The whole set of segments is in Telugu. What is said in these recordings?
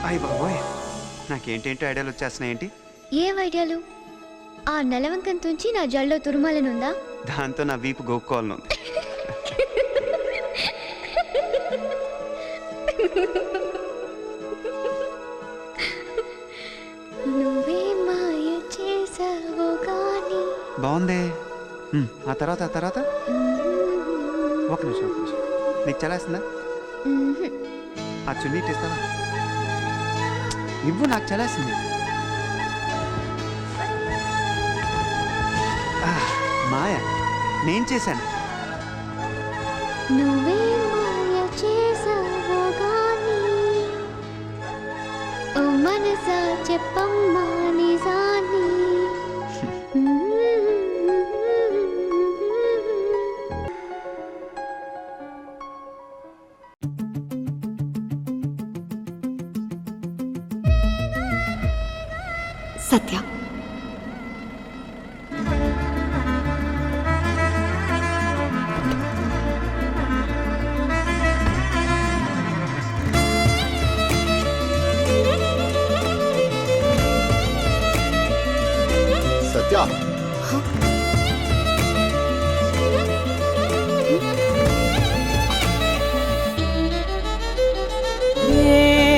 అయ్య బాబోయ్, నాకేంటేంటో ఐడియాలు వచ్చేస్తున్నాయేంటి? ఏం ఐడియాలు? ఆ నెలవంకం తుంచి నా జల్లో తురుమాలనుందా? దాంతో నా వీపు గోక్కోవాలను. నువ్వే మాయ చేసావో గాని. బాగుంది. ఆ తర్వాత ఒక నిమిషం. నీకు చలేస్తుందా? ఆ చున్నీ ఇస్తావా? ఇవ్వు, నాకు చలేస్తుంది. మాయ నేను చేశాను. నువ్వే మాయ చేసావో గాని, ఓ మనసా చెప్పమ్మా నిజాన్ని. సత్య, సత్య,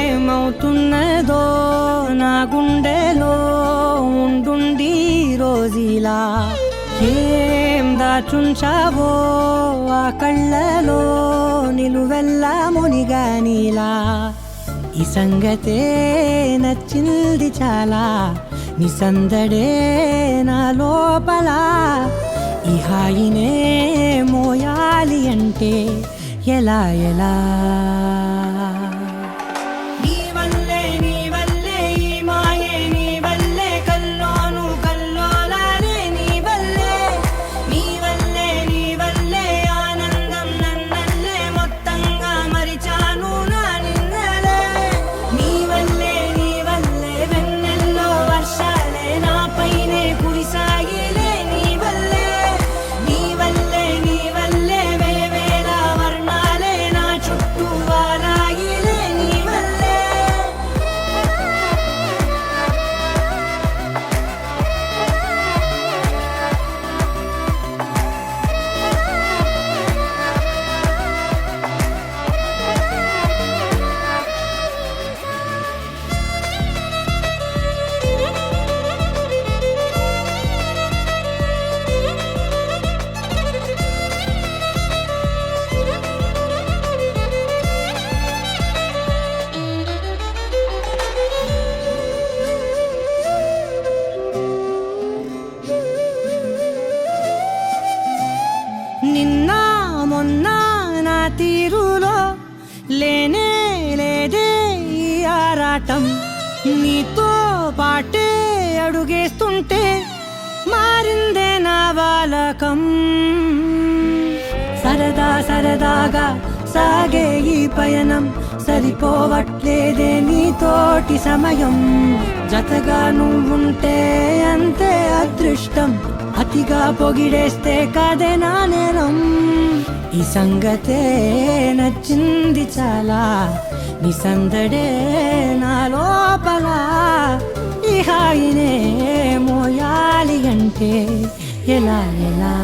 ఏమవుతున్నదో నా గుండెలో ఉండుండి రోజీలా, ఏం దాచుంచావో ఆ కళ్ళలో నిలువెల్లా మునిగానిలా. ఈ సంగతే నచ్చింది చాలా, నీ సందడే నా లోపల. ఈ హాయినే మోయాలి అంటే ఎలా ఎలా? నిన్న మొన్న నా తీరులో లేనే లేదే ఈ ఆరాటం, నీతో పాటే అడుగేస్తుంటే మారిందే నా బాలకం. సరదా సరదాగా సాగే ఈ పయనం సరిపోవట్లేదే నీతోటి సమయం. జతగా నువ్వుంటే అంతే అదృష్టం, అతిగా పొగిడేస్తే కాదే నా నేరం. ఈ సంగతే నచ్చింది చాలా, నీ సందడే నా లోపల. ఈ హాయినే మోయాలి అంటే ఎలా ఎలా?